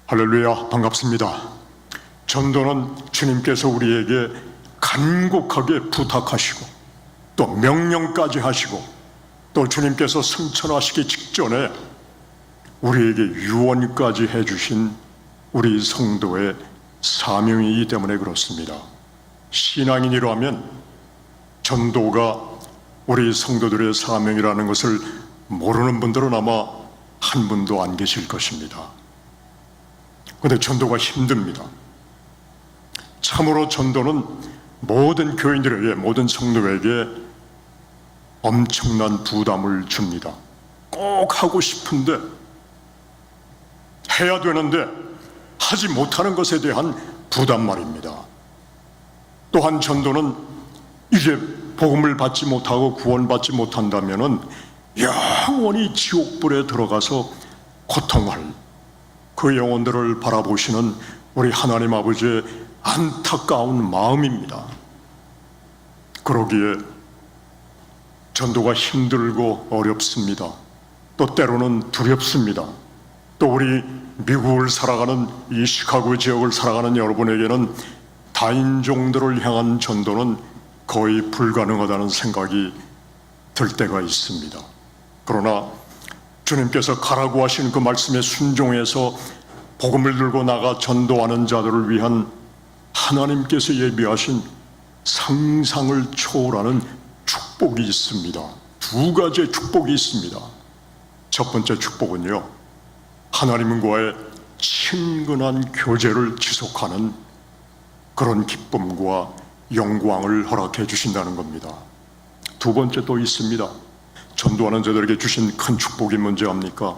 할렐루야, 반갑습니다. 전도는 주님께서 우리에게 간곡하게 부탁하시고 또 명령까지 하시고 또 주님께서 승천하시기 직전에 우리에게 유언까지 해주신 우리 성도의 사명이기 때문에 그렇습니다. 신앙인이라면 전도가 우리 성도들의 사명이라는 것을 모르는 분들은 아마 한 분도 안 계실 것입니다. 그런데 전도가 힘듭니다. 참으로 전도는 모든 교인들에게, 모든 성도에게 엄청난 부담을 줍니다. 꼭 하고 싶은데, 해야 되는데 하지 못하는 것에 대한 부담 말입니다. 또한 전도는 이제 복음을 받지 못하고 구원받지 못한다면 영원히 지옥불에 들어가서 고통할 그 영혼들을 바라보시는 우리 하나님 아버지의 안타까운 마음입니다. 그러기에 전도가 힘들고 어렵습니다. 또 때로는 두렵습니다. 또 우리 미국을 살아가는 이 시카고 지역을 살아가는 여러분에게는 다인종들을 향한 전도는 거의 불가능하다는 생각이 들 때가 있습니다. 그러나 주님께서 가라고 하신 그 말씀에 순종해서 복음을 들고 나가 전도하는 자들을 위한 하나님께서 예비하신 상상을 초월하는 축복이 있습니다. 두 가지의 축복이 있습니다. 첫 번째 축복은요, 하나님과의 친근한 교제를 지속하는 그런 기쁨과 영광을 허락해 주신다는 겁니다. 두 번째 또 있습니다. 전도하는 자들에게 주신 큰 축복이 뭔지 압니까?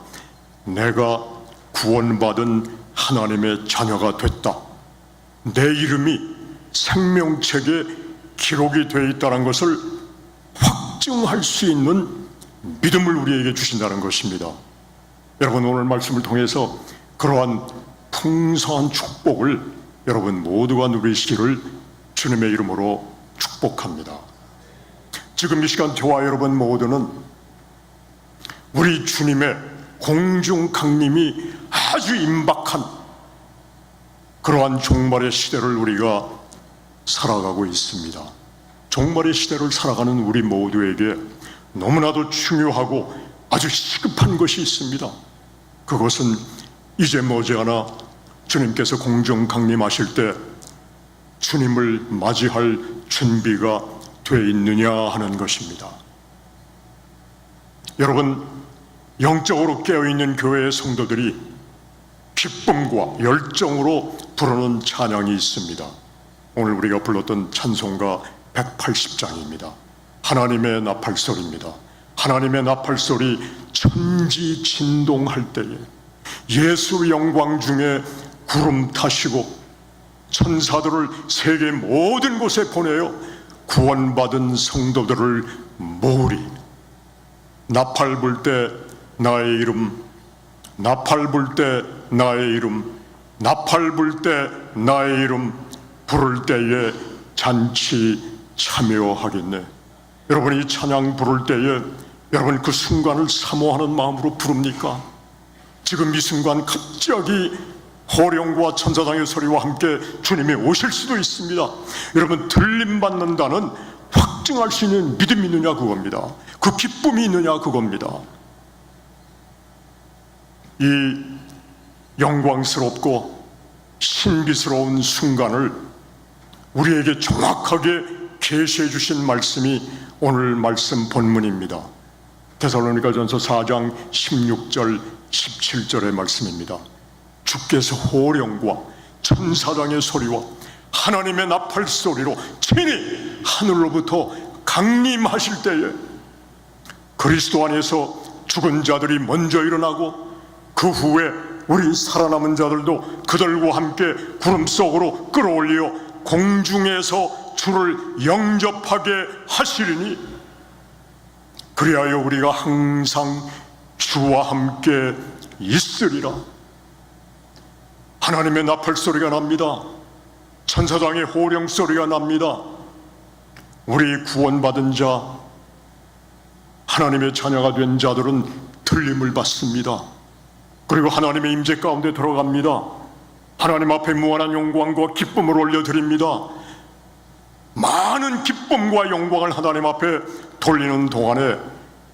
내가 구원받은 하나님의 자녀가 됐다, 내 이름이 생명책에 기록이 되어 있다는 것을 확증할 수 있는 믿음을 우리에게 주신다는 것입니다. 여러분, 오늘 말씀을 통해서 그러한 풍성한 축복을 여러분 모두가 누리시기를 주님의 이름으로 축복합니다. 지금 이 시간 저와 여러분 모두는 우리 주님의 공중 강림이 아주 임박한 그러한 종말의 시대를 우리가 살아가고 있습니다. 종말의 시대를 살아가는 우리 모두에게 너무나도 중요하고 아주 시급한 것이 있습니다. 그것은 이제 머지않아 주님께서 공중 강림하실 때 주님을 맞이할 준비가 돼 있느냐 하는 것입니다. 여러분, 영적으로 깨어있는 교회의 성도들이 기쁨과 열정으로 부르는 찬양이 있습니다. 오늘 우리가 불렀던 찬송가 180장입니다. 하나님의 나팔소리입니다. 하나님의 나팔소리 천지 진동할 때에 예수 영광 중에 구름 타시고 천사들을 세계 모든 곳에 보내어 구원받은 성도들을 모으리. 나팔 불 때 나의 이름, 나팔 불 때 나의 이름, 나팔 불 때 나의 이름 부를 때에 잔치 참여하겠네. 여러분, 이 찬양 부를 때에 여러분 그 순간을 사모하는 마음으로 부릅니까? 지금 이 순간 갑자기 호령과 천사장의 소리와 함께 주님이 오실 수도 있습니다. 여러분, 들림받는다는 확증할 수 있는 믿음이 있느냐 그겁니다. 그 기쁨이 있느냐 그겁니다. 이 영광스럽고 신비스러운 순간을 우리에게 정확하게 계시해 주신 말씀이 오늘 말씀 본문입니다. 데살로니가전서 4장 16절 17절의 말씀입니다. 주께서 호령과 천사장의 소리와 하나님의 나팔 소리로 친히 하늘로부터 강림하실 때에 그리스도 안에서 죽은 자들이 먼저 일어나고 그 후에 우리 살아남은 자들도 그들과 함께 구름 속으로 끌어올려 공중에서 주를 영접하게 하시리니 그리하여 우리가 항상 주와 함께 있으리라. 하나님의 나팔 소리가 납니다. 천사장의 호령 소리가 납니다. 우리 구원받은 자, 하나님의 자녀가 된 자들은 들림을 받습니다. 그리고 하나님의 임재 가운데 들어갑니다. 하나님 앞에 무한한 영광과 기쁨을 올려드립니다. 많은 기쁨과 영광을 하나님 앞에 돌리는 동안에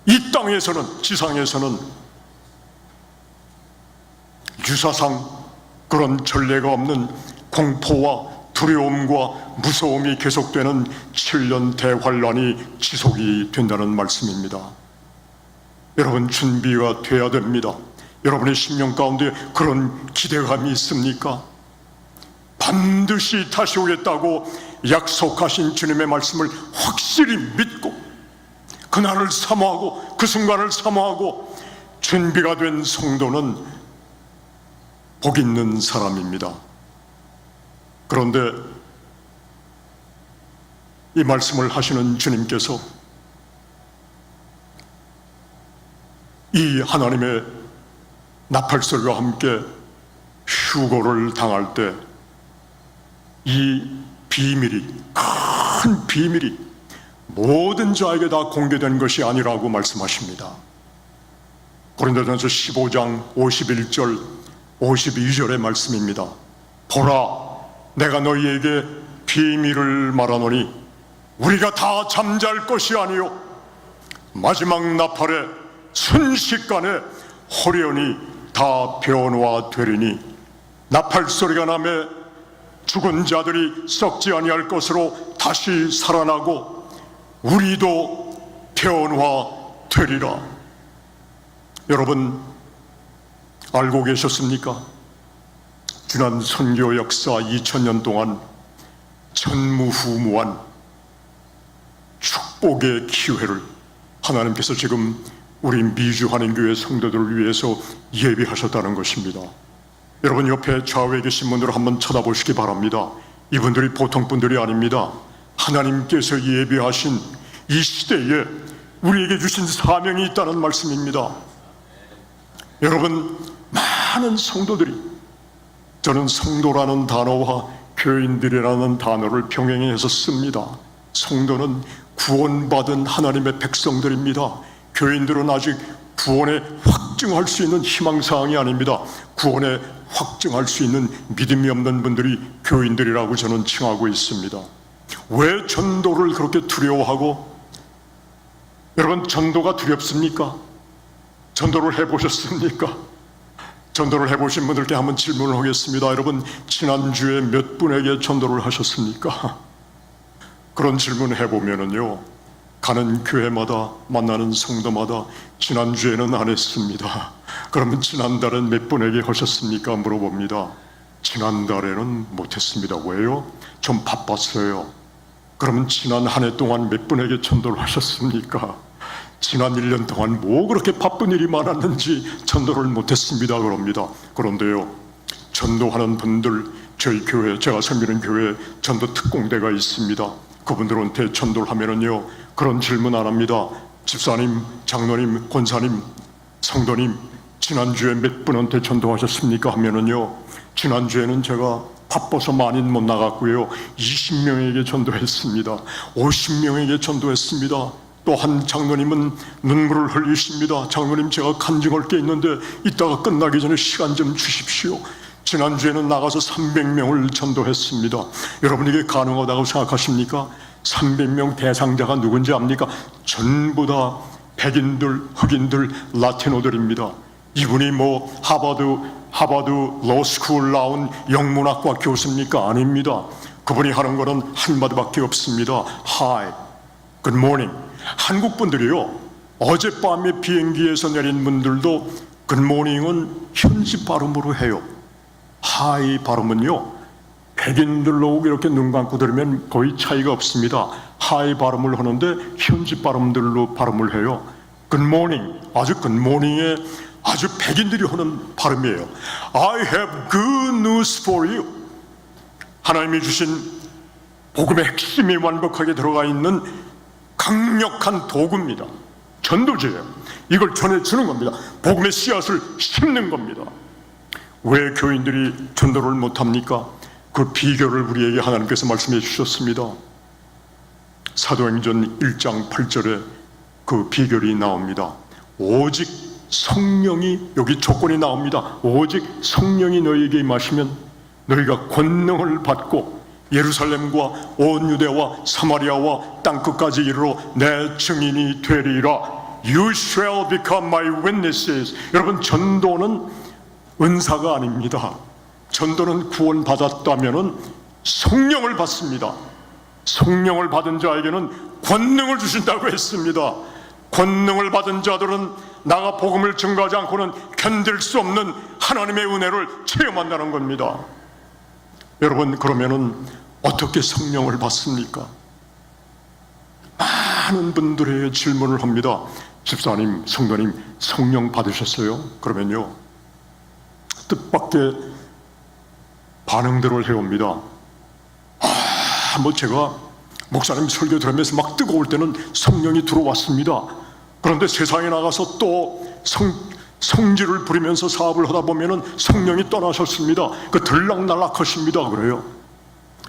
이 땅에서는, 지상에서는 유사상 그런 전례가 없는 공포와 두려움과 무서움이 계속되는 7년 대환란이 지속이 된다는 말씀입니다. 여러분, 준비가 돼야 됩니다. 여러분의 심령 가운데 그런 기대감이 있습니까? 반드시 다시 오겠다고 약속하신 주님의 말씀을 확실히 믿고 그날을 사모하고 그 순간을 사모하고 준비가 된 성도는 복 있는 사람입니다. 그런데 이 말씀을 하시는 주님께서 이 하나님의 나팔소리와 함께 휴거를 당할 때 이 비밀이, 큰 비밀이 모든 자에게 다 공개된 것이 아니라고 말씀하십니다. 고린도전서 15장 51절 52절의 말씀입니다. 보라, 내가 너희에게 비밀을 말하노니 우리가 다 잠잘 것이 아니요 마지막 나팔에 순식간에 호련히 다 변화되리니 나팔 소리가 나매 죽은 자들이 썩지 아니할 것으로 다시 살아나고 우리도 변화되리라. 여러분, 알고 계셨습니까? 지난 선교 역사 2000년 동안 전무후무한 축복의 기회를 하나님께서 지금 우리 미주 한인교회 성도들을 위해서 예비하셨다는 것입니다. 여러분, 옆에 좌우에 계신 분들을 한번 쳐다보시기 바랍니다. 이분들이 보통 분들이 아닙니다. 하나님께서 예비하신 이 시대에 우리에게 주신 사명이 있다는 말씀입니다. 여러분, 많은 성도들이, 저는 성도라는 단어와 교인들이라는 단어를 병행해서 씁니다. 성도는 구원받은 하나님의 백성들입니다. 교인들은 아직 구원에 확증할 수 있는 희망사항이 아닙니다. 구원에 확증할 수 있는 믿음이 없는 분들이 교인들이라고 저는 칭하고 있습니다. 왜 전도를 그렇게 두려워하고, 여러분, 전도가 두렵습니까? 전도를 해보셨습니까? 전도를 해보신 분들께 한번 질문을 하겠습니다. 여러분, 지난주에 몇 분에게 전도를 하셨습니까? 그런 질문을 해보면은요, 가는 교회마다 만나는 성도마다 지난주에는 안 했습니다. 그러면 지난달엔 몇 분에게 하셨습니까? 물어봅니다. 지난달에는 못했습니다. 왜요? 좀 바빴어요. 그러면 지난 한 해 동안 몇 분에게 전도를 하셨습니까? 지난 1년 동안 뭐 그렇게 바쁜 일이 많았는지 전도를 못했습니다. 그럽니다. 그런데요, 전도하는 분들, 저희 교회, 제가 섬기는 교회에 전도 특공대가 있습니다. 그분들한테 전도를 하면은요, 그런 질문 안 합니다. 집사님, 장로님, 권사님, 성도님, 지난주에 몇 분한테 전도하셨습니까? 하면은요, 지난주에는 제가 바빠서 많이 못 나갔고요, 20명에게 전도했습니다. 50명에게 전도했습니다. 또 한 장로님은 눈물을 흘리십니다. 장로님, 제가 간증할 게 있는데 이따가 끝나기 전에 시간 좀 주십시오. 지난주에는 나가서 300명을 전도했습니다. 여러분, 이게 가능하다고 생각하십니까? 300명 대상자가 누군지 압니까? 전부 다 백인들, 흑인들, 라티노들입니다. 이분이 뭐 하버드 로스쿨 나온 영문학과 교수입니까? 아닙니다. 그분이 하는 거는 한마디밖에 없습니다. Hi, good morning. 한국 분들이요, 어젯밤에 비행기에서 내린 분들도 good morning은 현지 발음으로 해요. Hi 발음은요, 백인들로 이렇게 눈 감고 들으면 거의 차이가 없습니다. Hi 발음을 하는데 현지 발음들로 발음을 해요. Good morning, 아주 good morning에 아주 백인들이 하는 발음이에요. I have good news for you. 하나님이 주신 복음의 핵심이 완벽하게 들어가 있는 강력한 도구입니다. 전도제예요. 이걸 전해주는 겁니다. 복음의 씨앗을 심는 겁니다. 왜 교인들이 전도를 못합니까? 그 비결을 우리에게 하나님께서 말씀해 주셨습니다. 사도행전 1장 8절에 그 비결이 나옵니다. 오직 성령이, 여기 조건이 나옵니다. 오직 성령이 너희에게 임하시면 너희가 권능을 받고 예루살렘과 온 유대와 사마리아와 땅끝까지 이르러 내 증인이 되리라. You shall become my witnesses. 여러분, 전도는 은사가 아닙니다. 전도는 구원받았다면 성령을 받습니다. 성령을 받은 자에게는 권능을 주신다고 했습니다. 권능을 받은 자들은 나가 복음을 증거하지 않고는 견딜 수 없는 하나님의 은혜를 체험한다는 겁니다. 여러분, 그러면은 어떻게 성령을 받습니까? 많은 분들의 질문을 합니다. 집사님, 성도님, 성령 받으셨어요? 그러면요, 뜻밖의 반응들을 해옵니다. 제가 목사님 설교 들으면서 막 뜨거울 때는 성령이 들어왔습니다. 그런데 세상에 나가서 또 성질을 부리면서 사업을 하다 보면은 성령이 떠나셨습니다. 들락날락하십니다. 그래요.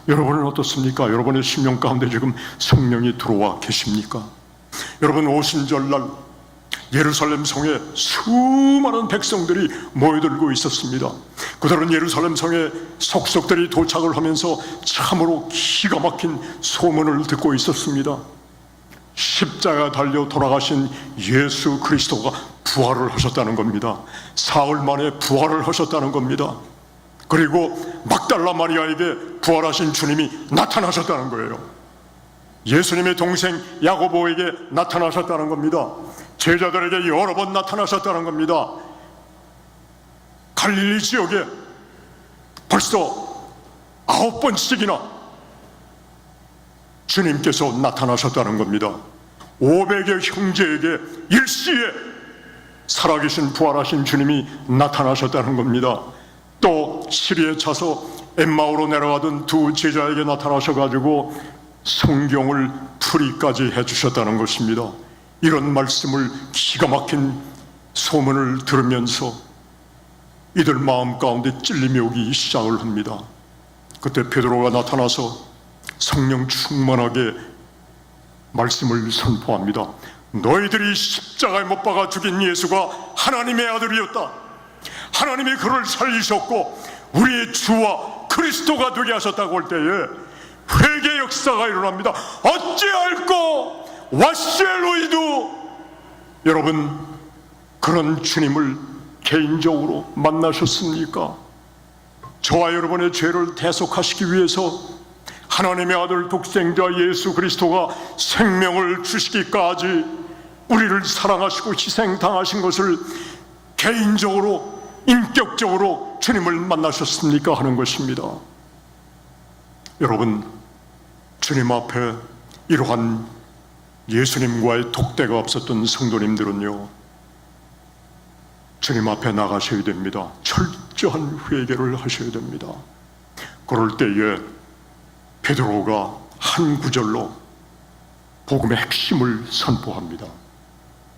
여러분은 어떻습니까? 여러분의 심령 가운데 지금 성령이 들어와 계십니까? 여러분, 오순절날 예루살렘 성에 수많은 백성들이 모여들고 있었습니다. 그들은 예루살렘 성에 속속들이 도착을 하면서 참으로 기가 막힌 소문을 듣고 있었습니다. 십자가 달려 돌아가신 예수 그리스도가 부활을 하셨다는 겁니다. 사흘 만에 부활을 하셨다는 겁니다. 그리고 막달라 마리아에게 부활하신 주님이 나타나셨다는 거예요. 예수님의 동생 야고보에게 나타나셨다는 겁니다. 제자들에게 여러 번 나타나셨다는 겁니다. 갈릴리 지역에 벌써 9번씩이나 주님께서 나타나셨다는 겁니다. 500여 형제에게 일시에 살아계신 부활하신 주님이 나타나셨다는 겁니다. 또 시리에 차서 엠마오로 내려가던 두 제자에게 나타나셔가지고 성경을 풀이까지 해주셨다는 것입니다. 이런 말씀을, 기가 막힌 소문을 들으면서 이들 마음 가운데 찔림이 오기 시작을 합니다. 그때 베드로가 나타나서 성령 충만하게 말씀을 선포합니다. 너희들이 십자가에 못 박아 죽인 예수가 하나님의 아들이었다. 하나님이 그를 살리셨고 우리의 주와 그리스도가 되게 하셨다고 할 때에 회개 역사가 일어납니다. 어찌할꼬 와시엘로이도. 여러분, 그런 주님을 개인적으로 만나셨습니까? 저와 여러분의 죄를 대속하시기 위해서 하나님의 아들 독생자 예수 그리스도가 생명을 주시기까지 우리를 사랑하시고 희생당하신 것을 개인적으로, 인격적으로 주님을 만나셨습니까? 하는 것입니다. 여러분, 주님 앞에 이러한 예수님과의 독대가 없었던 성도님들은요, 주님 앞에 나가셔야 됩니다. 철저한 회개를 하셔야 됩니다. 그럴 때에 베드로가 한 구절로 복음의 핵심을 선포합니다.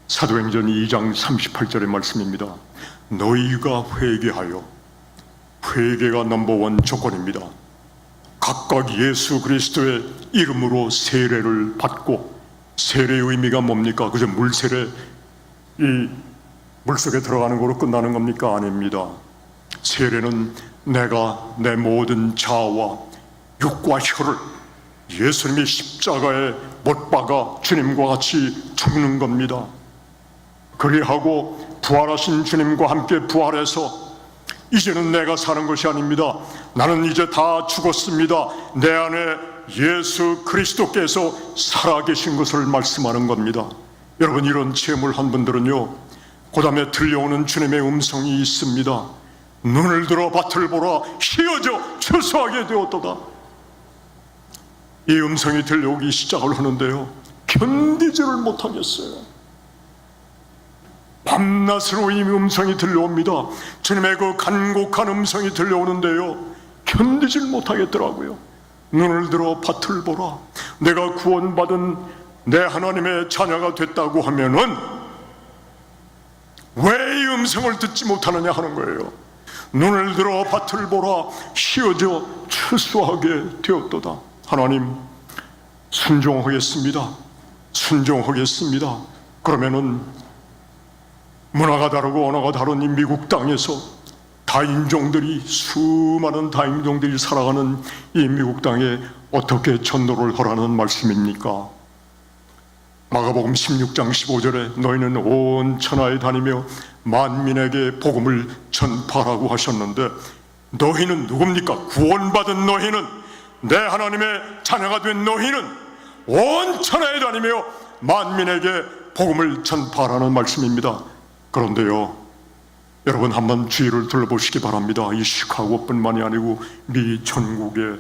사도행전 2장 38절의 말씀입니다. 너희가 회개하여, 회개가 넘버원 조건입니다. 각각 예수 그리스도의 이름으로 세례를 받고, 세례의 의미가 뭡니까? 그저 물세례, 이 물속에 들어가는 거로 끝나는 겁니까? 아닙니다. 세례는 내가 내 모든 자아와 육과 혀를 예수님이 십자가에 못 박아 주님과 같이 죽는 겁니다. 그리하고 부활하신 주님과 함께 부활해서 이제는 내가 사는 것이 아닙니다. 나는 이제 다 죽었습니다. 내 안에 예수 그리스도께서 살아계신 것을 말씀하는 겁니다. 여러분, 이런 체험을 한 분들은요, 그 다음에 들려오는 주님의 음성이 있습니다. 눈을 들어 밭을 보라, 휘어져 추수하게 되었도다. 이 음성이 들려오기 시작을 하는데요, 견디지를 못하겠어요. 밤낮으로 이 음성이 들려옵니다. 주님의 그 간곡한 음성이 들려오는데요, 견디질 못하겠더라고요. 눈을 들어 밭을 보라. 내가 구원받은 내 하나님의 자녀가 됐다고 하면은 왜 이 음성을 듣지 못하느냐 하는 거예요. 눈을 들어 밭을 보라, 휘어져 추수하게 되었도다. 하나님, 순종하겠습니다. 순종하겠습니다. 그러면은 문화가 다르고 언어가 다른 이 미국 땅에서 다인종들이, 수많은 다인종들이 살아가는 이 미국 땅에 어떻게 전도를 하라는 말씀입니까? 마가복음 16장 15절에 너희는 온 천하에 다니며 만민에게 복음을 전파하라고 하셨는데, 너희는 누굽니까? 구원받은 너희는, 내 하나님의 자녀가 된 너희는 온 천하에 다니며 만민에게 복음을 전파하라는 말씀입니다. 그런데요, 여러분 한번 주위를 둘러보시기 바랍니다. 이 시카고뿐만이 아니고 미 전국의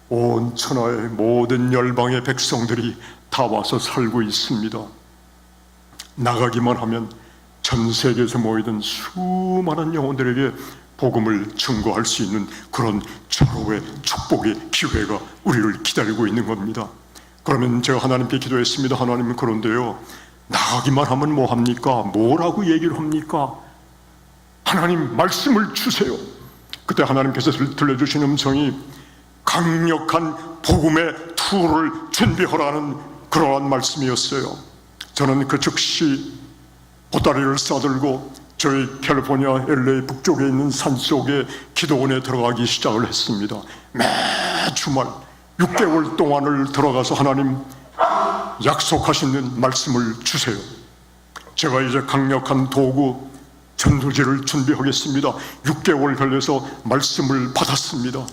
온 천하의 모든 열방의 백성들이 다 와서 살고 있습니다. 나가기만 하면 전 세계에서 모이던 수많은 영혼들에게 복음을 증거할 수 있는 그런 절호의 축복의 기회가 우리를 기다리고 있는 겁니다. 그러면 제가 하나님께 기도했습니다. 하나님, 그런데요, 나가기만 하면 뭐합니까? 뭐라고 얘기를 합니까? 하나님, 말씀을 주세요. 그때 하나님께서 들려주신 음성이 강력한 복음의 투어를 준비하라는 그러한 말씀이었어요. 저는 그 즉시 보따리를 싸들고 저희 캘리포니아 LA 북쪽에 있는 산속에 기도원에 들어가기 시작을 했습니다. 매 주말 6개월 동안을 들어가서 하나님 약속하시는 말씀을 주세요. 제가 이제 강력한 도구 전도지를 준비하겠습니다. 6개월 걸려서 말씀을 받았습니다.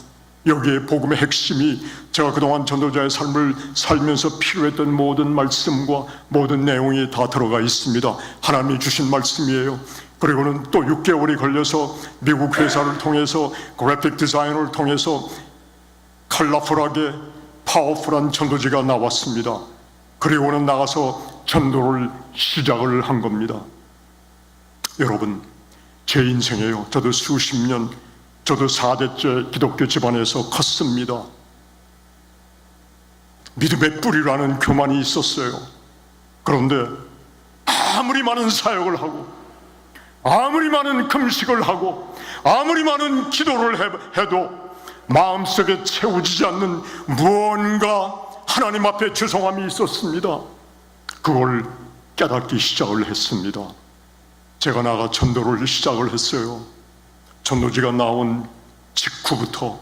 여기에 복음의 핵심이 제가 그동안 전도자의 삶을 살면서 필요했던 모든 말씀과 모든 내용이 다 들어가 있습니다. 하나님이 주신 말씀이에요. 그리고는 또 6개월이 걸려서 미국 회사를 통해서 그래픽 디자인을 통해서 컬러풀하게 파워풀한 전도지가 나왔습니다. 그리고는 나가서 전도를 시작을 한 겁니다. 여러분, 제 인생에요, 저도 수십 년, 저도 4대째 기독교 집안에서 컸습니다. 믿음의 뿌리라는 교만이 있었어요. 그런데 아무리 많은 사역을 하고 아무리 많은 금식을 하고 아무리 많은 기도를 해도 마음속에 채워지지 않는 무언가 하나님 앞에 죄송함이 있었습니다. 그걸 깨닫기 시작을 했습니다. 제가 나가 전도를 시작을 했어요. 전도지가 나온 직후부터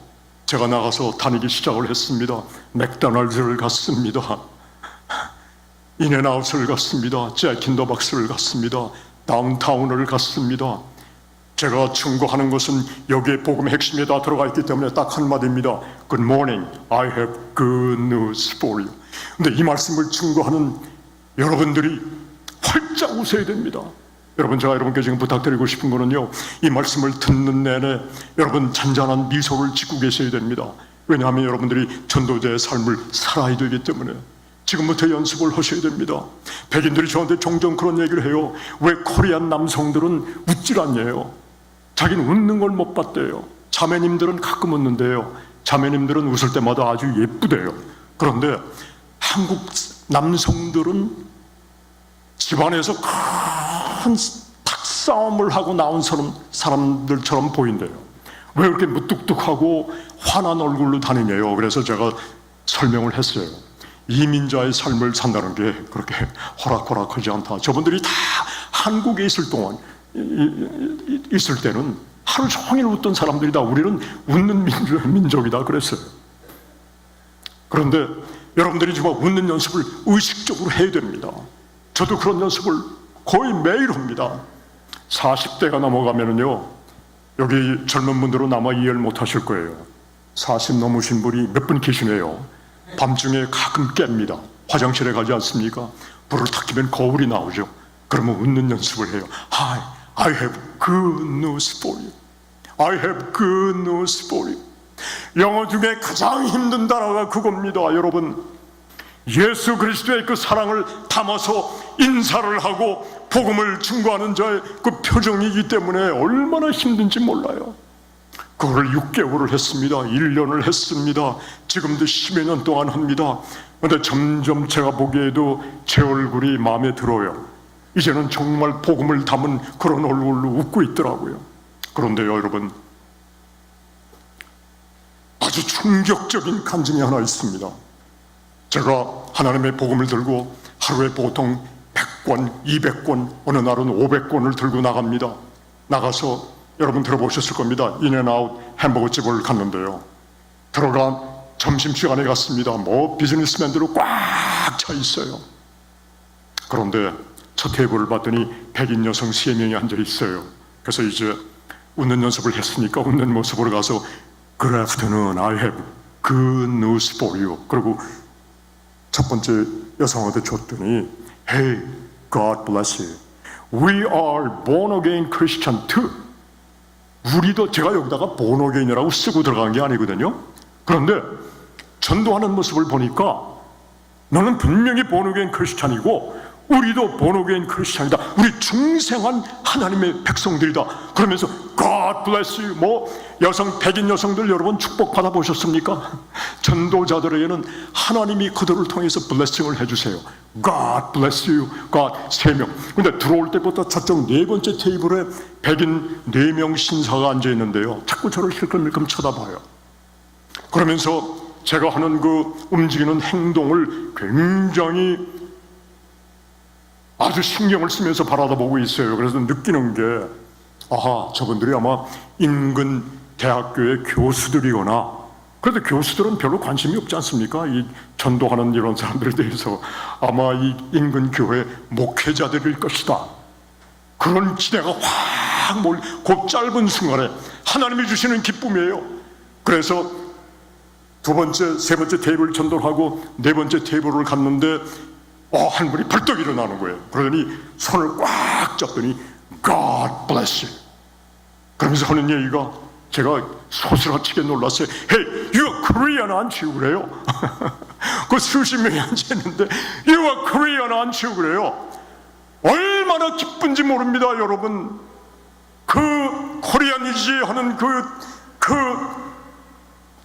제가 나가서 다니기 시작을 했습니다. 맥도날드를 갔습니다. 인앤아웃을 갔습니다. 잭인더박스를 갔습니다. 다운타운을 갔습니다. 제가 충고하는 것은 여기에 복음의 핵심에 다 들어가 있기 때문에 딱 한마디입니다. Good morning, I have good news for you. 근데 이 말씀을 충고하는 여러분들이 활짝 웃어야 됩니다. 여러분, 제가 여러분께 지금 부탁드리고 싶은 거는요, 이 말씀을 듣는 내내 여러분 잔잔한 미소를 짓고 계셔야 됩니다. 왜냐하면 여러분들이 전도자의 삶을 살아야 되기 때문에 지금부터 연습을 하셔야 됩니다. 백인들이 저한테 종종 그런 얘기를 해요. 왜 코리안 남성들은 웃질 않냐요? 자기는 웃는 걸 못 봤대요. 자매님들은 가끔 웃는데요, 자매님들은 웃을 때마다 아주 예쁘대요. 그런데 한국 남성들은 집안에서 큰 탁싸움을 하고 나온 사람들처럼 보인대요. 왜 그렇게 무뚝뚝하고 화난 얼굴로 다니냐요? 그래서 제가 설명을 했어요. 이민자의 삶을 산다는 게 그렇게 호락호락하지 않다. 저분들이 다 한국에 있을 동안 있을 때는 하루 종일 웃던 사람들이다. 우리는 웃는 민족이다 그랬어요. 그런데 여러분들이 정말 웃는 연습을 의식적으로 해야 됩니다. 저도 그런 연습을 거의 매일 합니다. 40대가 넘어가면은요, 여기 젊은 분들은 아마 이해를 못 하실 거예요. 40 넘으신 분이 몇 분 계시네요. 밤중에 가끔 깹니다. 화장실에 가지 않습니까? 불을 탁 켜면 거울이 나오죠. 그러면 웃는 연습을 해요. I have good news for you. I have good news for you. 영어 중에 가장 힘든 단어가 그겁니다. 여러분, 예수 그리스도의 그 사랑을 담아서 인사를 하고 복음을 증거하는 자의 그 표정이기 때문에 얼마나 힘든지 몰라요. 그걸 6개월을 했습니다. 1년을 했습니다. 지금도 10여 년 동안 합니다. 그런데 점점 제가 보기에도 제 얼굴이 마음에 들어요. 이제는 정말 복음을 담은 그런 얼굴로 웃고 있더라고요. 그런데요, 여러분, 아주 충격적인 간증이 하나 있습니다. 제가 하나님의 복음을 들고 하루에 보통 100권, 200권, 어느 날은 500권을 들고 나갑니다. 나가서 여러분 들어보셨을 겁니다. 인앤아웃 햄버거집을 갔는데요. 들어가 점심시간에 갔습니다. 뭐 비즈니스맨들로 꽉 차 있어요. 그런데 첫 테이블을 봤더니 백인 여성 3명이 앉아 있어요. 그래서 이제 웃는 연습을 했으니까 웃는 모습으로 가서 Good afternoon, I have good news for you. 그리고 첫 번째 여성한테 줬더니 Hey, God bless you. We are born again Christian too. 우리도, 제가 여기다가 born again이라고 쓰고 들어간 게 아니거든요. 그런데 전도하는 모습을 보니까 너는 분명히 born again 크리스찬이고 우리도 born again 크리스찬이다. 우리 중생한 하나님의 백성들이다. 그러면서 God bless you. 뭐 여성, 백인 여성들 여러분 축복 받아보셨습니까? 전도자들에게는 하나님이 그들을 통해서 블레싱을 해주세요. God bless you. God 3명. 근데 들어올 때부터 저쪽 4번째 테이블에 백인 4명 신사가 앉아 있는데요. 자꾸 저를 힐끔힐끔 쳐다봐요. 그러면서 제가 하는 그 움직이는 행동을 굉장히 아주 신경을 쓰면서 바라보고 있어요. 그래서 느끼는 게, 아하, 저분들이 아마 인근 대학교의 교수들이거나, 그런데 교수들은 별로 관심이 없지 않습니까? 이 전도하는 이런 사람들에 대해서 아마 이 인근 교회 목회자들일 것이다. 그런 기대가 확 몰, 그 짧은 순간에 하나님이 주시는 기쁨이에요. 그래서 2번째, 3번째 테이블 전도를 하고 4번째 테이블을 갔는데 한 분이 벌떡 일어나는 거예요. 그러더니 손을 꽉 잡더니 God bless you. 그러면서 하는 얘기가 제가 소스라치게 놀랐어요. Hey, you're Korean, aren't you? 그래요. 그 수십 명이 앉아있는데 You're Korean, aren't you? 그래요. 얼마나 기쁜지 모릅니다, 여러분. 그 코리안이지 하는 그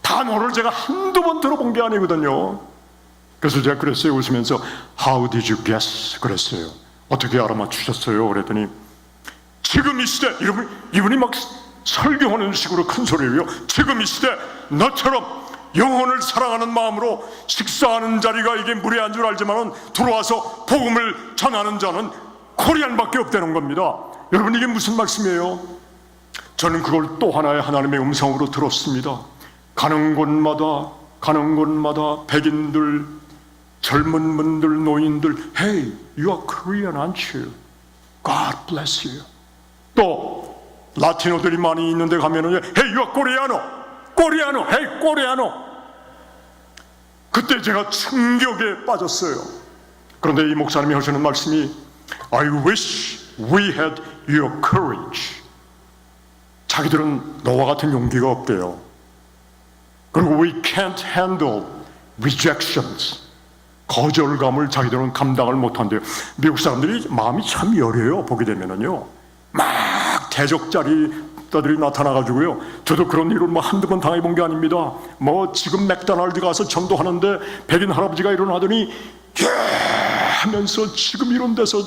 단어를 제가 한두 번 들어본 게 아니거든요. 그래서 제가 그랬어요. 웃으면서 How did you guess? 그랬어요. 어떻게 알아맞추셨어요? 그랬더니 지금 이 시대, 이분이 막 설교하는 식으로 큰 소리로요. 지금 이 시대 너처럼 영혼을 사랑하는 마음으로 식사하는 자리가 이게 무례한 줄 알지만 들어와서 복음을 전하는 자는 코리안밖에 없다는 겁니다. 여러분, 이게 무슨 말씀이에요? 저는 그걸 또 하나의 하나님의 음성으로 들었습니다. 가는 곳마다 백인들, 젊은 분들, 노인들, Hey, you are Korean, aren't you? God bless you. 또 라티노들이 많이 있는 데 가면은 Hey, you are Koreano, Hey, Koreano. 그때 제가 충격에 빠졌어요. 그런데 이 목사님이 하시는 말씀이 I wish we had your courage. 자기들은 너와 같은 용기가 없대요. 그리고 we can't handle rejections. 거절감을 자기들은 감당을 못한대요. 미국 사람들이 마음이 참 여려요. 보게 되면은요, 막 대적자리들이 나타나가지고요. 저도 그런 일을 뭐 한두 번 당해본 게 아닙니다. 뭐 지금 맥도날드 가서 전도하는데 백인 할아버지가 일어나더니 하면서 지금 이런 데서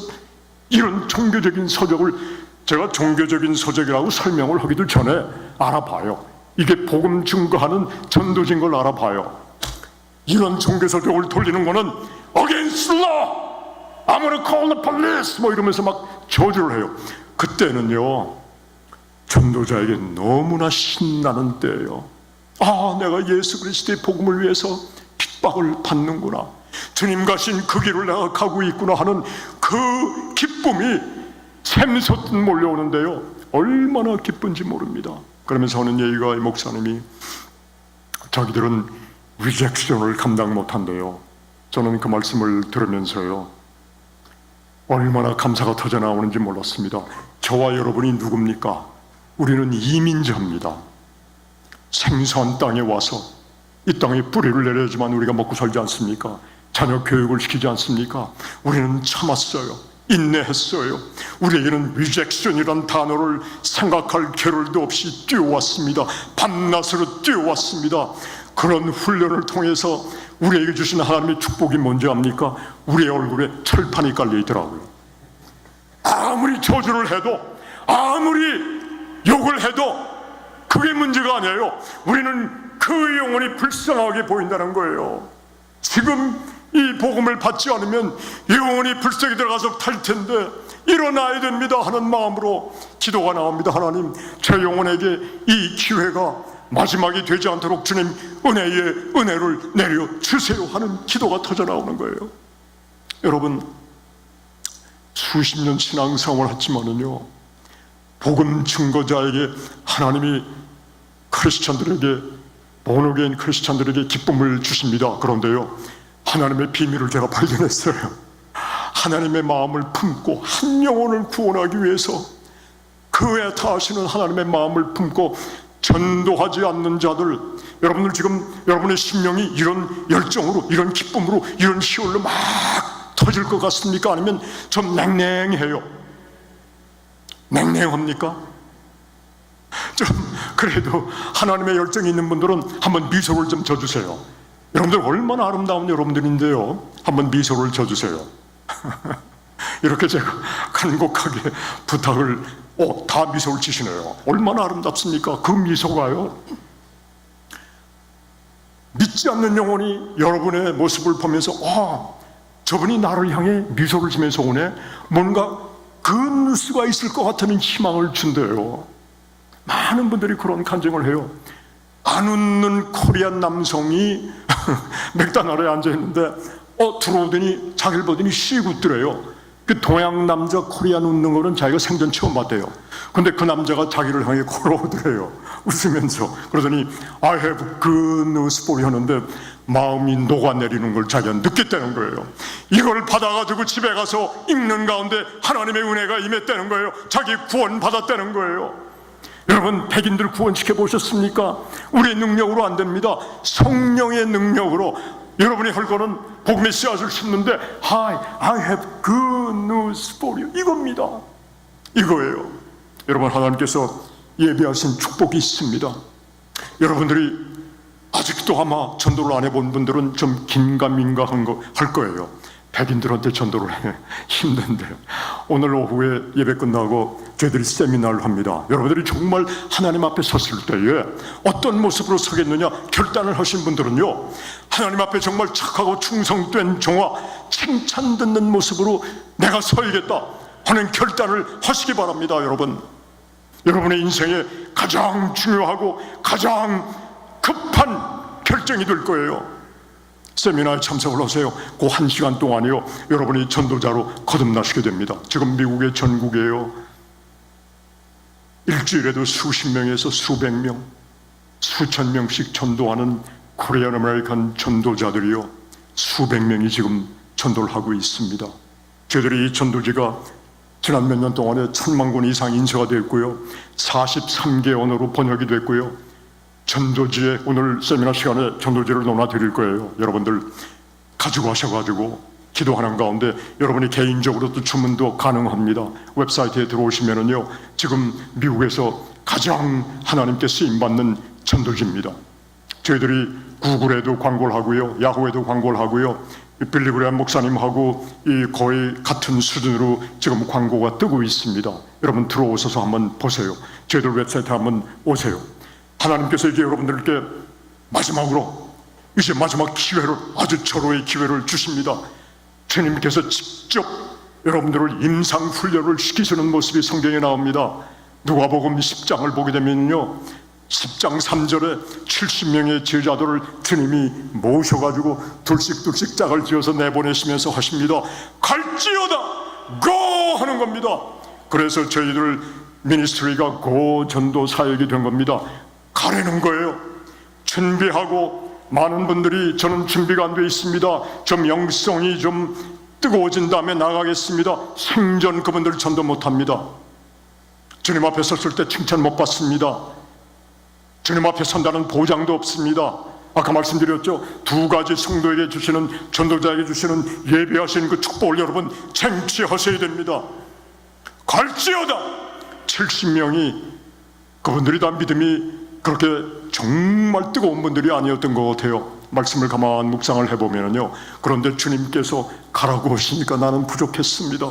이런 종교적인 서적을, 제가 종교적인 서적이라고 설명을 하기도 전에 알아봐요. 이게 복음 증거하는 전도진 걸 알아봐요. 이런 종교서적을 돌리는 거는 against law, I'm gonna call the police 뭐 이러면서 막 저주를 해요. 그때는요, 전도자에게 너무나 신나는 때예요. 아, 내가 예수 그리스도의 복음을 위해서 핍박을 받는구나, 주님 가신 그 길을 내가 가고 있구나 하는 그 기쁨이 샘솟듯 몰려오는데요, 얼마나 기쁜지 모릅니다. 그러면서 하는 얘기가, 이 목사님이 자기들은 리젝션을 감당 못한대요. 저는 그 말씀을 들으면서요, 얼마나 감사가 터져 나오는지 몰랐습니다. 저와 여러분이 누굽니까? 우리는 이민자입니다. 생소한 땅에 와서 이 땅에 뿌리를 내려야지만 우리가 먹고 살지 않습니까? 자녀 교육을 시키지 않습니까? 우리는 참았어요. 인내했어요. 우리에게는 리젝션이란 단어를 생각할 겨를도 없이 뛰어왔습니다. 밤낮으로 뛰어왔습니다. 그런 훈련을 통해서 우리에게 주신 하나님의 축복이 뭔지 압니까? 우리의 얼굴에 철판이 깔려 있더라고요. 아무리 저주를 해도, 아무리 욕을 해도 그게 문제가 아니에요. 우리는 그 영혼이 불쌍하게 보인다는 거예요. 지금 이 복음을 받지 않으면 영원히 불속에 들어가서 탈 텐데 일어나야 됩니다 하는 마음으로 기도가 나옵니다. 하나님, 저 영혼에게 이 기회가 마지막이 되지 않도록 주님 은혜의 은혜를 내려주세요 하는 기도가 터져 나오는 거예요. 여러분, 수십 년 신앙생활을 했지만은요, 복음 증거자에게 하나님이 크리스찬들에게, 본어게인 크리스찬들에게 기쁨을 주십니다. 그런데요, 하나님의 비밀을 제가 발견했어요. 하나님의 마음을 품고 한 영혼을 구원하기 위해서 그 애타하시는 하나님의 마음을 품고 전도하지 않는 자들, 여러분들 지금 여러분의 심령이 이런 열정으로, 이런 기쁨으로, 이런 시월로 막 터질 것 같습니까? 아니면 좀 냉랭해요? 냉랭합니까? 좀 그래도 하나님의 열정이 있는 분들은 한번 미소를 좀 져주세요. 여러분들 얼마나 아름다운 여러분들인데요, 한번 미소를 져주세요. 이렇게 제가 간곡하게 부탁을, 다 미소를 지시네요. 얼마나 아름답습니까? 그 미소가요, 믿지 않는 영혼이 여러분의 모습을 보면서 저분이 나를 향해 미소를 지면서 오네, 뭔가 그 수가 있을 것 같다는 희망을 준대요. 많은 분들이 그런 간증을 해요. 안 웃는 코리안 남성이 맥다나루에 앉아있는데 들어오더니 자기를 보더니 씩 웃더래요. 그 동양 남자 코리안 웃는 거는 자기가 생전 처음 봤대요. 근데 그 남자가 자기를 향해 걸어오더래요, 웃으면서. 그러더니 I have good news for you 하는데 마음이 녹아내리는 걸 자기가 느꼈다는 거예요. 이걸 받아가지고 집에 가서 읽는 가운데 하나님의 은혜가 임했다는 거예요. 자기 구원 받았다는 거예요. 여러분, 백인들 구원시켜 보셨습니까? 우리의 능력으로 안 됩니다. 성령의 능력으로. 여러분이 할 거는 복음의 씨앗을 심는데 I have good news for you, 이겁니다. 이거예요. 여러분, 하나님께서 예비하신 축복이 있습니다. 여러분들이 아직도 아마 전도를 안 해본 분들은 좀 긴가민가 할 거예요. 백인들한테 전도를 해 힘든데, 오늘 오후에 예배 끝나고 저희들이 세미나를 합니다. 여러분들이 정말 하나님 앞에 섰을 때에 어떤 모습으로 서겠느냐 결단을 하신 분들은요, 하나님 앞에 정말 착하고 충성된 종아, 칭찬 듣는 모습으로 내가 서야겠다 하는 결단을 하시기 바랍니다. 여러분의 인생에 가장 중요하고 가장 급한 결정이 될 거예요. 세미나에 참석을 하세요. 그 1시간 동안이요, 여러분이 전도자로 거듭나시게 됩니다. 지금 미국의 전국에요, 일주일에도 수십 명에서 수백 명, 수천 명씩 전도하는 코리안 아메리칸 전도자들이요, 수백 명이 지금 전도를 하고 있습니다. 저희들이 이 전도지가 지난 몇 년 동안에 1000만 권 이상 인쇄가 됐고요, 43개 언어로 번역이 됐고요. 전도지에 오늘 세미나 시간에 전도지를 놓아드릴 거예요. 여러분들 가지고 하셔가지고 기도하는 가운데 여러분이 개인적으로도 주문도 가능합니다. 웹사이트에 들어오시면은요, 지금 미국에서 가장 하나님께 쓰임받는 전도지입니다. 저희들이 구글에도 광고를 하고요, 야후에도 광고를 하고요, 빌리그레암 목사님하고 거의 같은 수준으로 지금 광고가 뜨고 있습니다. 여러분 들어오셔서 한번 보세요. 저희들 웹사이트 한번 오세요. 하나님께서 이제 여러분들께 마지막으로 이제 마지막 기회를, 아주 절호의 기회를 주십니다. 주님께서 직접 여러분들을 임상훈련을 시키시는 모습이 성경에 나옵니다. 누가복음 10장을 보게 되면요, 10장 3절에 70명의 제자들을 주님이 모셔가지고 둘씩 짝을 지어서 내보내시면서 하십니다. 갈지어다 고 하는 겁니다. 그래서 저희들 미니스트리가 고 전도 사역이 된 겁니다. 가라는 거예요. 준비하고, 많은 분들이 저는 준비가 안 돼 있습니다, 좀 영성이 좀 뜨거워진 다음에 나가겠습니다. 생전 그분들 전도 못합니다. 주님 앞에 섰을 때 칭찬 못 받습니다. 주님 앞에 선다는 보장도 없습니다. 아까 말씀드렸죠, 2가지 성도에게 주시는, 전도자에게 주시는 예비하신 그 축복을 여러분 쟁취하셔야 됩니다. 갈지어다 70명이, 그분들이 다 믿음이 그렇게 정말 뜨거운 분들이 아니었던 것 같아요. 말씀을 가만 묵상을 해보면요, 그런데 주님께서 가라고 하시니까 나는 부족했습니다.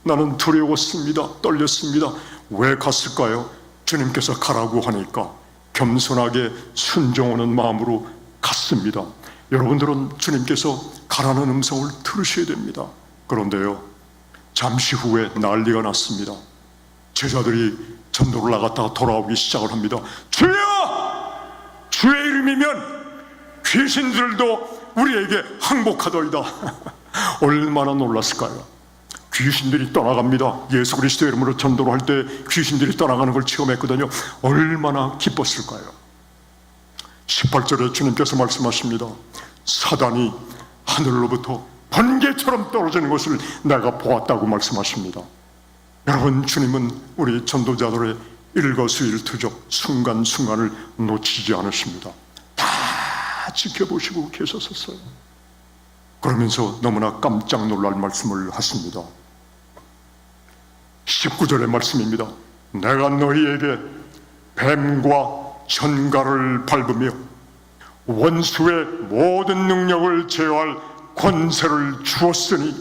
나는 두려웠습니다. 떨렸습니다. 왜 갔을까요? 주님께서 가라고 하니까 겸손하게 순종하는 마음으로 갔습니다. 여러분들은 주님께서 가라는 음성을 들으셔야 됩니다. 그런데요, 잠시 후에 난리가 났습니다. 제자들이 전도를 나갔다가 돌아오기 시작을 합니다. 주여! 주의 이름이면 귀신들도 우리에게 항복하더이다. 얼마나 놀랐을까요? 귀신들이 떠나갑니다. 예수 그리스도의 이름으로 전도를 할 때 귀신들이 떠나가는 걸 체험했거든요. 얼마나 기뻤을까요? 18절에 주님께서 말씀하십니다. 사단이 하늘로부터 번개처럼 떨어지는 것을 내가 보았다고 말씀하십니다. 여러분, 주님은 우리 전도자들의 일거수일투족 순간순간을 놓치지 않으십니다. 다 지켜보시고 계셨었어요. 그러면서 너무나 깜짝 놀랄 말씀을 하십니다. 19절의 말씀입니다. 내가 너희에게 뱀과 전갈을 밟으며 원수의 모든 능력을 제어할 권세를 주었으니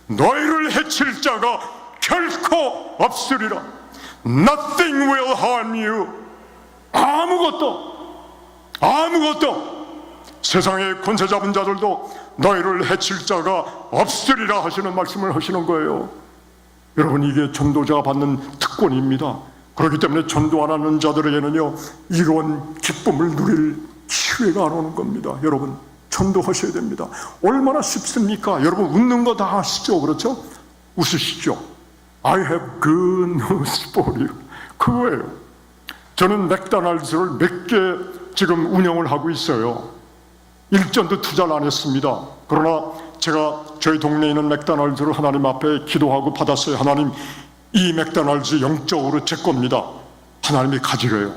너희를 해칠 자가 결코 없으리라. Nothing will harm you. 아무것도 세상의 권세 잡은 자들도 너희를 해칠 자가 없으리라 하시는 말씀을 하시는 거예요. 여러분, 이게 전도자가 받는 특권입니다. 그렇기 때문에 전도 안 하는 자들에게는요, 이런 기쁨을 누릴 기회가 안 오는 겁니다. 여러분, 전도하셔야 됩니다. 얼마나 쉽습니까? 여러분, 웃는 거 다 아시죠? 그렇죠? 웃으시죠? I have good news for you. 그거예요. 저는 맥도날드를 몇 개 지금 운영을 하고 있어요. 일전도 투자를 안 했습니다. 그러나 제가 저희 동네에 있는 맥도날드를 하나님 앞에 기도하고 받았어요. 하나님, 이 맥도날드 영적으로 제 겁니다. 하나님이 가지래요.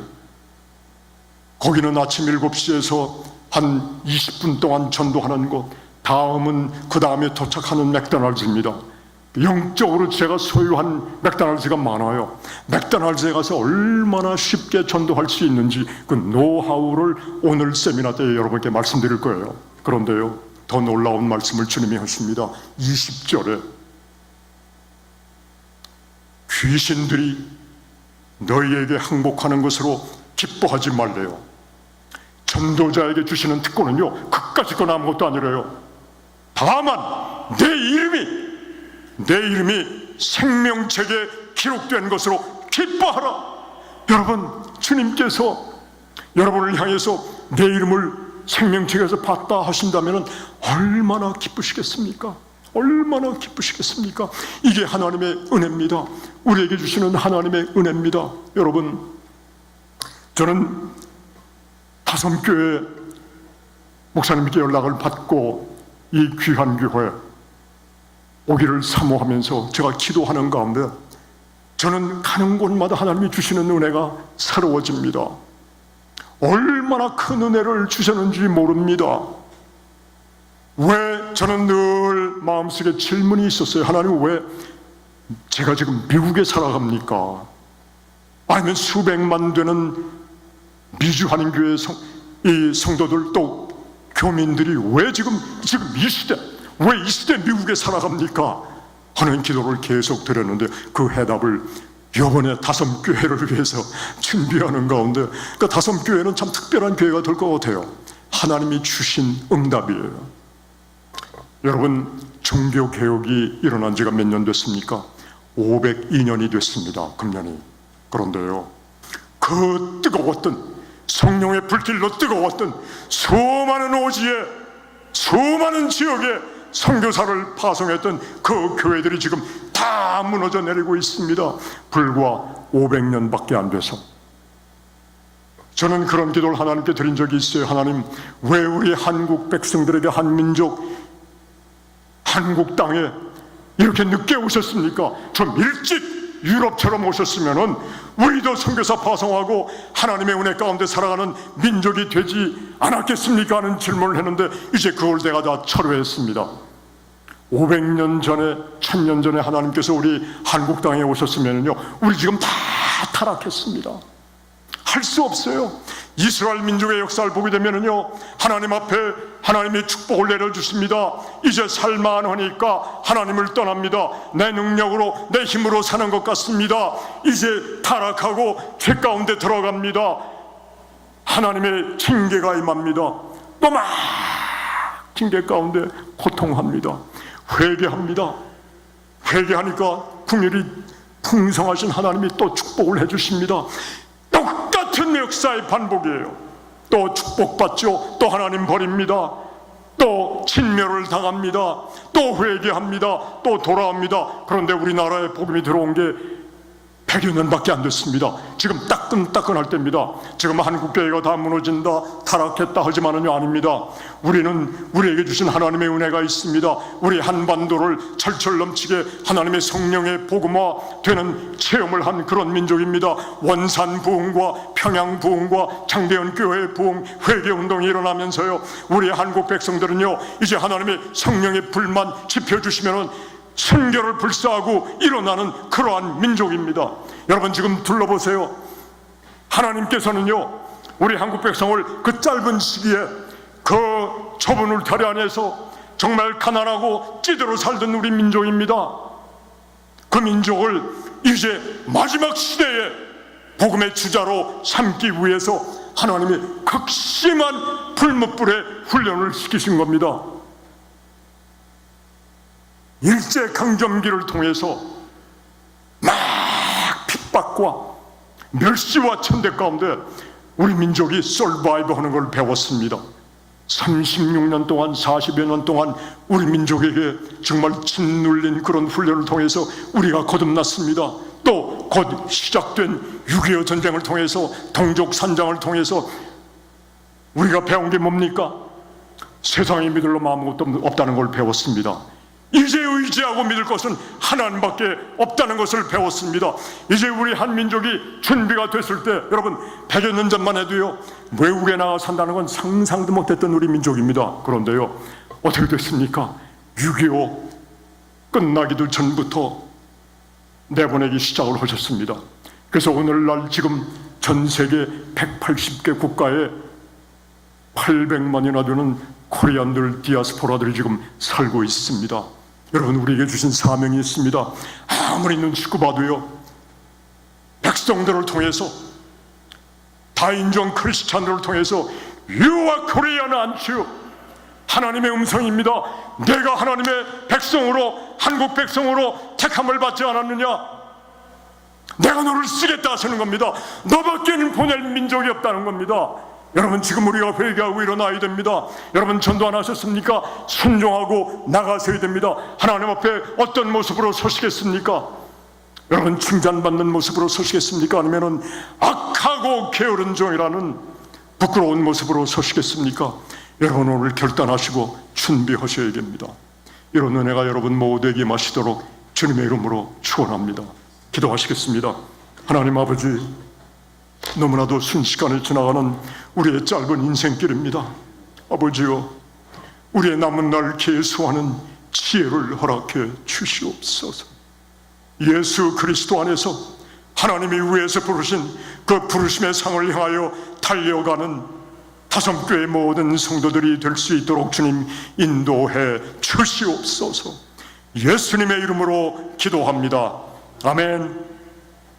거기는 아침 7시에서 한 20분 동안 전도하는 곳, 다음은 그 다음에 도착하는 맥도날드입니다. 영적으로 제가 소유한 맥도날드가 많아요. 맥도날드에 가서 얼마나 쉽게 전도할 수 있는지 그 노하우를 오늘 세미나 때 여러분께 말씀드릴 거예요. 그런데요, 더 놀라운 말씀을 주님이 하십니다. 20절에 귀신들이 너희에게 항복하는 것으로 기뻐하지 말래요. 전도자에게 주시는 특권은요, 그까짓 건 아무것도 아니래요. 다만 내 이름이 생명책에 기록된 것으로 기뻐하라. 여러분, 주님께서 여러분을 향해서 내 이름을 생명책에서 봤다 하신다면 얼마나 기쁘시겠습니까? 얼마나 기쁘시겠습니까? 이게 하나님의 은혜입니다. 우리에게 주시는 하나님의 은혜입니다. 여러분, 저는 다섬교회 목사님께 연락을 받고 이 귀한 교회 오기를 사모하면서 제가 기도하는 가운데 저는 가는 곳마다 하나님이 주시는 은혜가 새로워집니다. 얼마나 큰 은혜를 주셨는지 모릅니다. 왜? 저는 늘 마음속에 질문이 있었어요. 하나님, 왜 제가 지금 미국에 살아갑니까? 아니면 수백만 되는 미주 한인교회 이 성도들 또 교민들이 왜 지금 이 시대, 왜 이 시대 미국에 살아갑니까? 하는 기도를 계속 드렸는데 그 해답을 이번에 다섬교회를 위해서 준비하는 가운데, 그 다섬교회는 참 특별한 교회가 될 것 같아요. 하나님이 주신 응답이에요. 여러분, 종교개혁이 일어난 지가 몇 년 됐습니까? 502년이 됐습니다. 금년이. 그런데요, 그 뜨거웠던 성령의 불길로 뜨거웠던 수많은 오지에, 수많은 지역에 선교사를 파송했던 그 교회들이 지금 다 무너져 내리고 있습니다. 불과 500년밖에 안 돼서. 저는 그런 기도를 하나님께 드린 적이 있어요. 하나님, 왜 우리 한국 백성들에게, 한민족, 한국 땅에 이렇게 늦게 오셨습니까? 좀 일찍 유럽처럼 오셨으면은 우리도 선교사 파송하고 하나님의 은혜 가운데 살아가는 민족이 되지 않았겠습니까? 하는 질문을 했는데 이제 그걸 내가 다 철회했습니다. 500년 전에, 1000년 전에 하나님께서 우리 한국 땅에 오셨으면요, 우리 지금 다 타락했습니다. 할 수 없어요. 이스라엘 민족의 역사를 보게 되면요, 하나님 앞에 하나님의 축복을 내려주십니다. 이제 살만하니까 하나님을 떠납니다. 내 능력으로, 내 힘으로 사는 것 같습니다. 이제 타락하고 죄 가운데 들어갑니다. 하나님의 징계가 임합니다. 또 징계 가운데 고통합니다. 회개합니다. 회개하니까 긍휼이 풍성하신 하나님이 또 축복을 해주십니다. 똑같은 역사의 반복이에요. 또 축복받죠. 또 하나님 버립니다. 또 진멸을 당합니다. 또 회개합니다. 또 돌아옵니다. 그런데 우리나라에 복음이 들어온 게 100여 년밖에 안 됐습니다. 지금 따끈따끈할 때입니다. 지금 한국교회가 다 무너진다, 타락했다 하지만은요, 아닙니다. 우리는 우리에게 주신 하나님의 은혜가 있습니다. 우리 한반도를 철철 넘치게 하나님의 성령의 복음화 되는 체험을 한 그런 민족입니다. 원산 부흥과 평양 부흥과 장대현 교회 부흥 회개운동이 일어나면서요, 우리 한국 백성들은요, 이제 하나님의 성령의 불만 지펴주시면은 선교를 불사하고 일어나는 그러한 민족입니다. 여러분 지금 둘러보세요. 하나님께서는요, 우리 한국 백성을 그 짧은 시기에 그 좁은 울타리 안에서 정말 가난하고 찌들어 살던 우리 민족입니다. 그 민족을 이제 마지막 시대에 복음의 주자로 삼기 위해서 하나님이 극심한 불못불에 훈련을 시키신 겁니다. 일제강점기를 통해서 막 핍박과 멸시와 천대 가운데 우리 민족이 서바이브 하는 걸 배웠습니다. 36년 동안 40여 년 동안 우리 민족에게 정말 짓눌린 그런 훈련을 통해서 우리가 거듭났습니다. 또 곧 시작된 6.25 전쟁을 통해서 동족 산장을 통해서 우리가 배운 게 뭡니까? 세상에 믿을 놈 아무것도 없다는 걸 배웠습니다. 이제 의지하고 믿을 것은 하나님밖에 없다는 것을 배웠습니다. 이제 우리 한민족이 준비가 됐을 때, 여러분 100여 년 전만 해도요, 외국에 나가 산다는 건 상상도 못했던 우리 민족입니다. 그런데요, 어떻게 됐습니까? 6.25 끝나기도 전부터 내보내기 시작을 하셨습니다. 그래서 오늘날 지금 전 세계 180개 국가에 800만이나 되는 코리안들, 디아스포라들이 지금 살고 있습니다. 여러분 우리에게 주신 사명이 있습니다. 아무리 눈치고 봐도요, 백성들을 통해서, 다인종 크리스찬들을 통해서 You are Korean, aren't you? 하나님의 음성입니다. 내가 하나님의 백성으로, 한국 백성으로 택함을 받지 않았느냐? 내가 너를 쓰겠다 하시는 겁니다. 너밖에는 보낼 민족이 없다는 겁니다. 여러분 지금 우리가 회개하고 일어나야 됩니다. 여러분 전도 안 하셨습니까? 순종하고 나가셔야 됩니다. 하나님 앞에 어떤 모습으로 서시겠습니까? 여러분 칭찬받는 모습으로 서시겠습니까? 아니면은 악하고 게으른 종이라는 부끄러운 모습으로 서시겠습니까? 여러분 오늘 결단하시고 준비하셔야 됩니다. 이런 은혜가 여러분 모두에게 마시도록 주님의 이름으로 축원합니다. 기도하시겠습니다. 하나님 아버지, 너무나도 순식간에 지나가는 우리의 짧은 인생길입니다. 아버지여, 우리의 남은 날 계수하는 지혜를 허락해 주시옵소서. 예수 그리스도 안에서 하나님이 위에서 부르신 그 부르심의 상을 향하여 달려가는 다성교회 모든 성도들이 될 수 있도록 주님 인도해 주시옵소서. 예수님의 이름으로 기도합니다. 아멘.